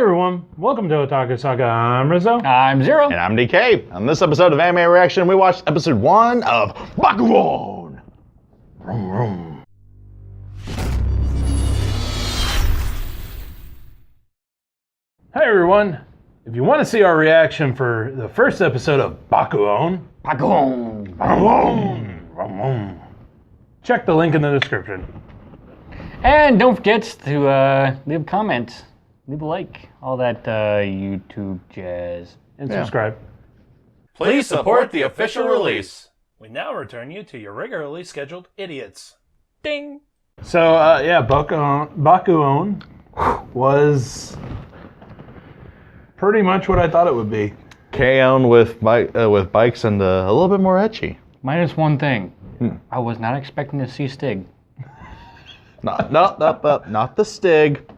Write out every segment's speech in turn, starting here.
everyone, welcome to Otaku Saga. I'm Rizzo. I'm Zero. And I'm DK. On this episode of Anime Reaction, we watched episode 1 of Bakuon. Vroom, vroom. Hi everyone, if you want to see our reaction for the first episode of Bakuon, check the link in the description. And don't forget to leave a comment, leave a like, all that YouTube jazz. And subscribe. Please support the official release. We now return you to your regularly scheduled idiots. Ding. So, Bakuon was pretty much what I thought it would be. K-On with bikes and a little bit more ecchi. Minus one thing. I was not expecting to see Stig. Not the Stig.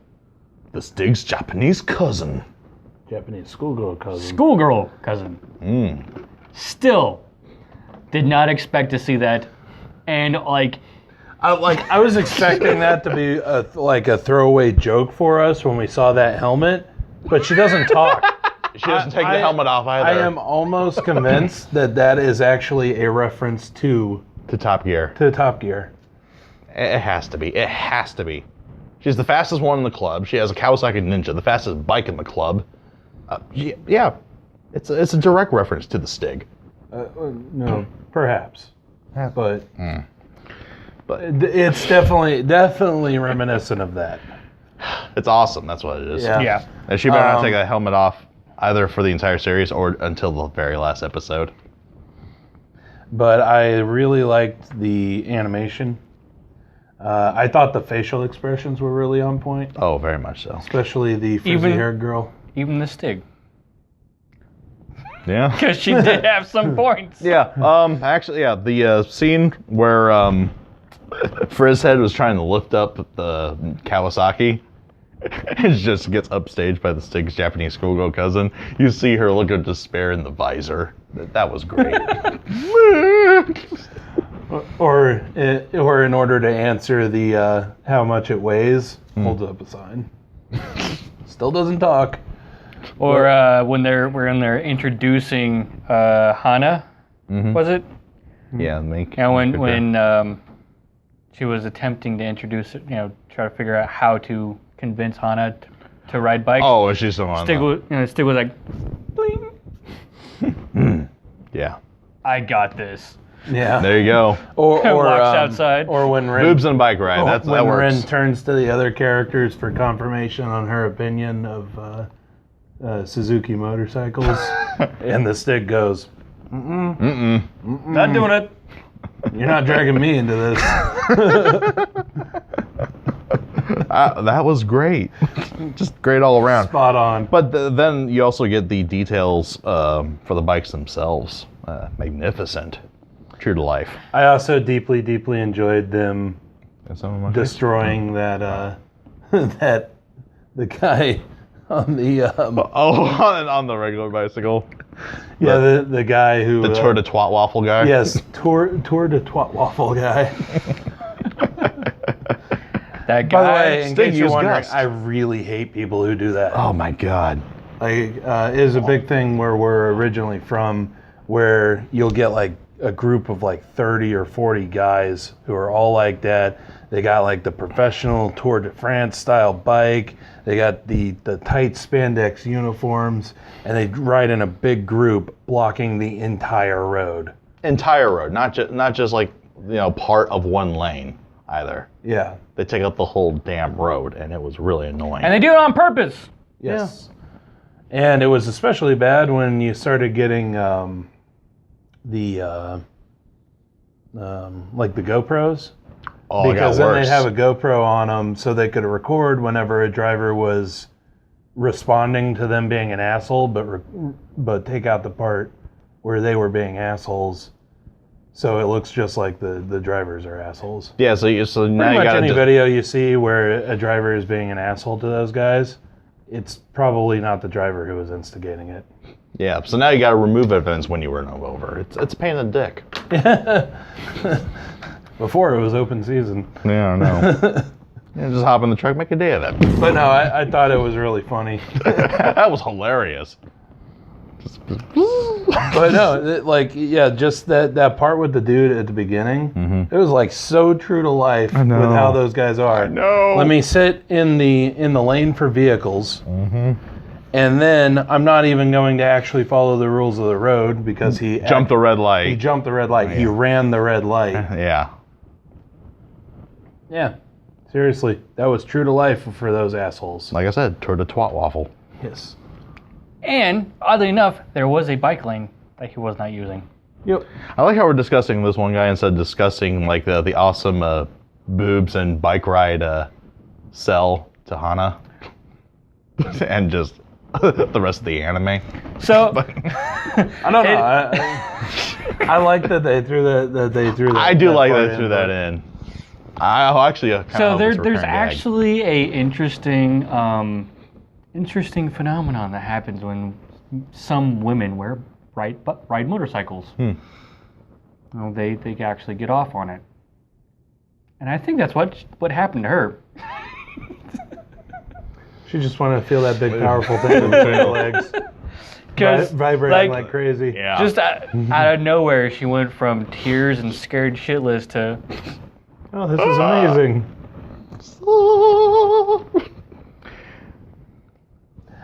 The Stig's Japanese cousin. Japanese schoolgirl cousin. Schoolgirl cousin. Still did not expect to see that. And I was expecting that to be a throwaway joke for us when we saw that helmet, but she doesn't talk. She doesn't take the helmet off either. I am almost convinced that is actually a reference to Top Gear. To Top Gear. It has to be. It has to be. She's the fastest one in the club. She has a Kawasaki Ninja, the fastest bike in the club. Yeah, it's a direct reference to the Stig. No, perhaps, but it's definitely reminiscent of that. It's awesome. That's what it is. Yeah. And she better not take that helmet off either for the entire series or until the very last episode. But I really liked the animation. I thought the facial expressions were really on point. Oh, very much so. Especially the frizzy-haired girl. even the Stig. Yeah. Because she did have some points. Yeah. Actually, yeah. The scene where Frizzhead was trying to lift up the Kawasaki, and just gets upstaged by the Stig's Japanese schoolgirl cousin. You see her look of despair in the visor. That was great. Or in order to answer the how much it weighs, holds up a sign. Still doesn't talk. Or when they're introducing Hana, was it? Yeah, when she was attempting to introduce it, try to figure out how to convince Hana to ride bikes. Oh, is she still on? Stig was like, bling. Yeah. I got this. Yeah. There you go. Or walks outside. Or when Rin, boobs and bike ride. That when works. Rin turns to the other characters for confirmation on her opinion of Suzuki motorcycles, and the Stig goes, Not doing it. You're not dragging me into this. That was great. Just great all around. Spot on. But then you also get the details for the bikes themselves. Magnificent. True to life. I also deeply enjoyed them destroying that the guy on the on the regular bicycle. Yeah, the guy who the Tour de Twat Waffle guy. Yes, Tour de Twat Waffle guy. That guy. By the way, in case you're wondering, Gust. I really hate people who do that. Oh my god. It is a big thing where we're originally from, where you'll get like a group of like 30 or 40 guys who are all like that. They got like the professional Tour de France style bike. They got the tight spandex uniforms, and they ride in a big group blocking the entire road. Entire road, not just like part of one lane either. Yeah. They take up the whole damn road, and it was really annoying. And they do it on purpose. Yes. Yeah. And it was especially bad when you started getting the GoPros. Oh, because it got then worse. they'd have a GoPro on them so they could record whenever a driver was responding to them being an asshole, but take out the part where they were being assholes, so it looks just like the drivers are assholes. Yeah, so now Pretty you much got any video you see where a driver is being an asshole to those guys, it's probably not the driver who was instigating it. Yeah, so now you got to remove evidence when you run over. It's a pain in the dick. Before it was open season. Yeah, I know. Yeah, just hop in the truck, make a day of it. But no, I thought it was really funny. That was hilarious. But no, just that part with the dude at the beginning, it was like so true to life with how those guys are. No. Let me sit in the lane for vehicles, and then I'm not even going to actually follow the rules of the road because he Jumped the red light. He jumped the red light. He ran the red light. Yeah. Yeah, seriously, that was true to life for those assholes. Like I said, toward the twat waffle. Yes. And oddly enough, there was a bike lane that he was not using. Yep. I like how we're discussing this one guy instead of discussing like the awesome boobs and bike ride sell to Hana, and just the rest of the anime. So I don't know. I like that they threw that. I do like part that threw that in. I'll actually. So there's actually a interesting phenomenon that happens when some women ride motorcycles. Well, they actually get off on it, and I think that's what happened to her. She just wanted to feel that big, powerful thing between her legs, vibrating like crazy. Yeah. Just out of nowhere, she went from tears and scared shitless to. Oh, this is amazing.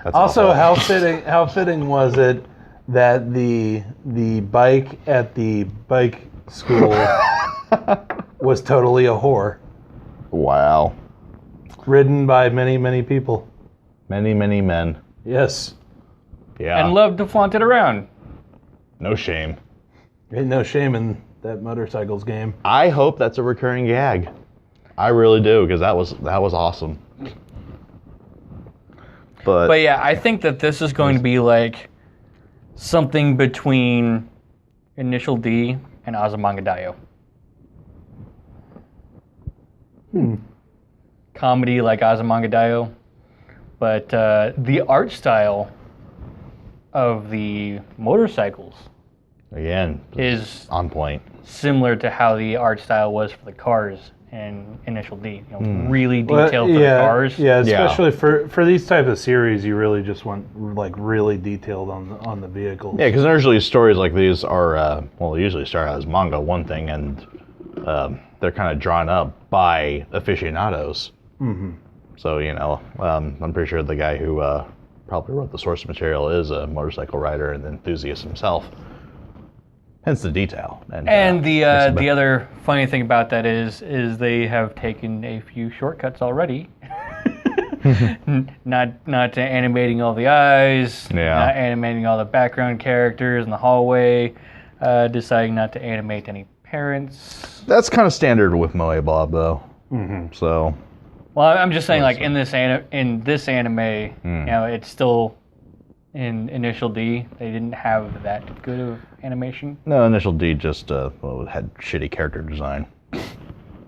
That's Also, awful. how fitting was it that the bike at the bike school was totally a whore, Wow. ridden by many, many people. Many, many men. Yes. Yeah. And loved to flaunt it around. No shame. Ain't no shame in that motorcycles game. I hope that's a recurring gag. I really do, because that was awesome. But yeah, I think that this is going to be like something between Initial D and Azumanga Daioh. Comedy like Azumanga Daioh, but the art style of the motorcycles again, is on point. similar to how the art style was for the cars in Initial D. Really detailed for the cars. Yeah, especially for these type of series, you really just want like really detailed on the vehicles. Yeah, because usually stories like these are they usually start out as manga, one thing, and they're kind of drawn up by aficionados. So I'm pretty sure the guy who probably wrote the source material is a motorcycle rider and enthusiast himself. Hence the detail. And the other funny thing about that is they have taken a few shortcuts already. not animating all the eyes, not animating all the background characters in the hallway, deciding not to animate any parents. That's kind of standard with Moe Bob, though. So. Well, I'm just saying, like in this anime, it's still in Initial D. They didn't have that good of animation. No, Initial D just had shitty character design.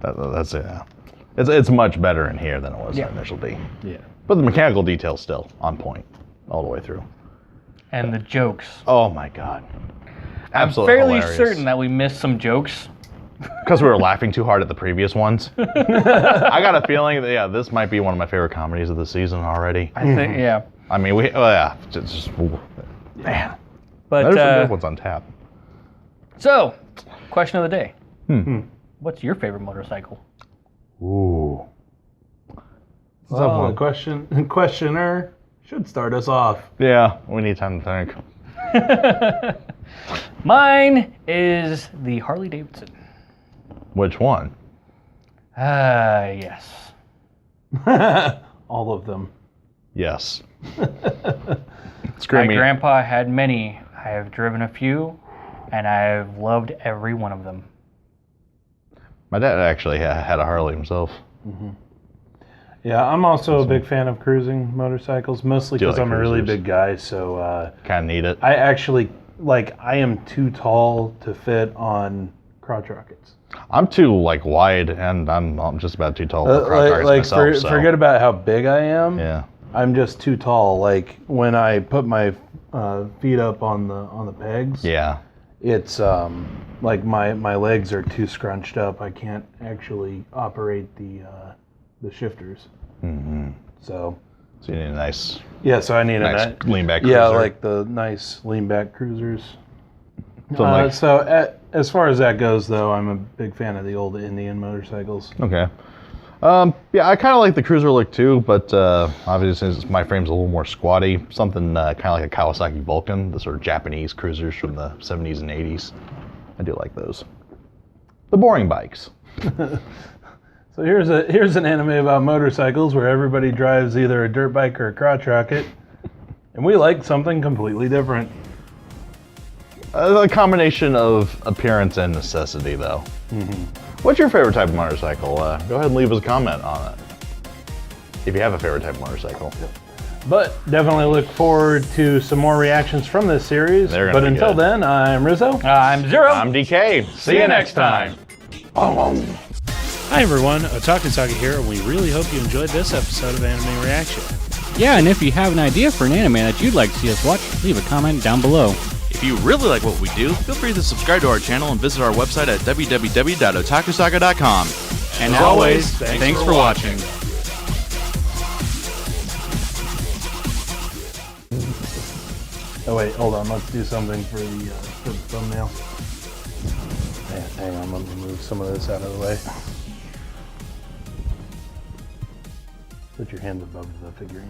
That's it. It's much better in here than it was in Initial D. Yeah. But the mechanical detail's still on point all the way through. And the jokes. Oh my god. Absolutely I'm fairly hilarious. certain that we missed some jokes. Because we were laughing too hard at the previous ones. I got a feeling that, this might be one of my favorite comedies of the season already. I think, I mean, man. But There's some good ones on tap. So, question of the day. What's your favorite motorcycle? Ooh. Well, the questioner should start us off. Yeah, we need time to think. Mine is the Harley Davidson. Which one? Yes. All of them. Yes. My Screaming. grandpa had many. I have driven a few, and I've loved every one of them. My dad actually had a Harley himself. Yeah, I'm also a big fan of cruising motorcycles, mostly because I'm a really big guy, so Kind of need it. I actually, I am too tall to fit on crotch rockets. I'm too wide, and I'm just about too tall for crotch rockets myself. So. Forget about how big I am. Yeah. I'm just too tall. Like when I put my feet up on the pegs. Yeah. It's my legs are too scrunched up. I can't actually operate the the shifters. Mm-hmm. So you need a nice so I need a lean back cruiser. Yeah, like the nice lean back cruisers. So, As far as that goes, though, I'm a big fan of the old Indian motorcycles. Okay. Yeah, I kind of like the cruiser look too, but obviously since my frame's a little more squatty, something kind of like a Kawasaki Vulcan, the sort of Japanese cruisers from the 70s and 80s. I do like those. The boring bikes. So here's an anime about motorcycles where everybody drives either a dirt bike or a crotch rocket, and we like something completely different. A combination of appearance and necessity, though. Mm-hmm. What's your favorite type of motorcycle? Go ahead and leave us a comment on it. If you have a favorite type of motorcycle. But definitely look forward to some more reactions from this series. But until then, I'm Rizzo. I'm Zero. I'm DK. See you next time. Hi everyone, Otaku Saga here, and we really hope you enjoyed this episode of Anime Reaction. Yeah, and if you have an idea for an anime that you'd like to see us watch, leave a comment down below. If you really like what we do, feel free to subscribe to our channel and visit our website at www.otakusaga.com. And as always, thanks for watching. Oh wait, hold on. Let's do something for the thumbnail. Hang on, let me move some of this out of the way. Put your hands above the figurines.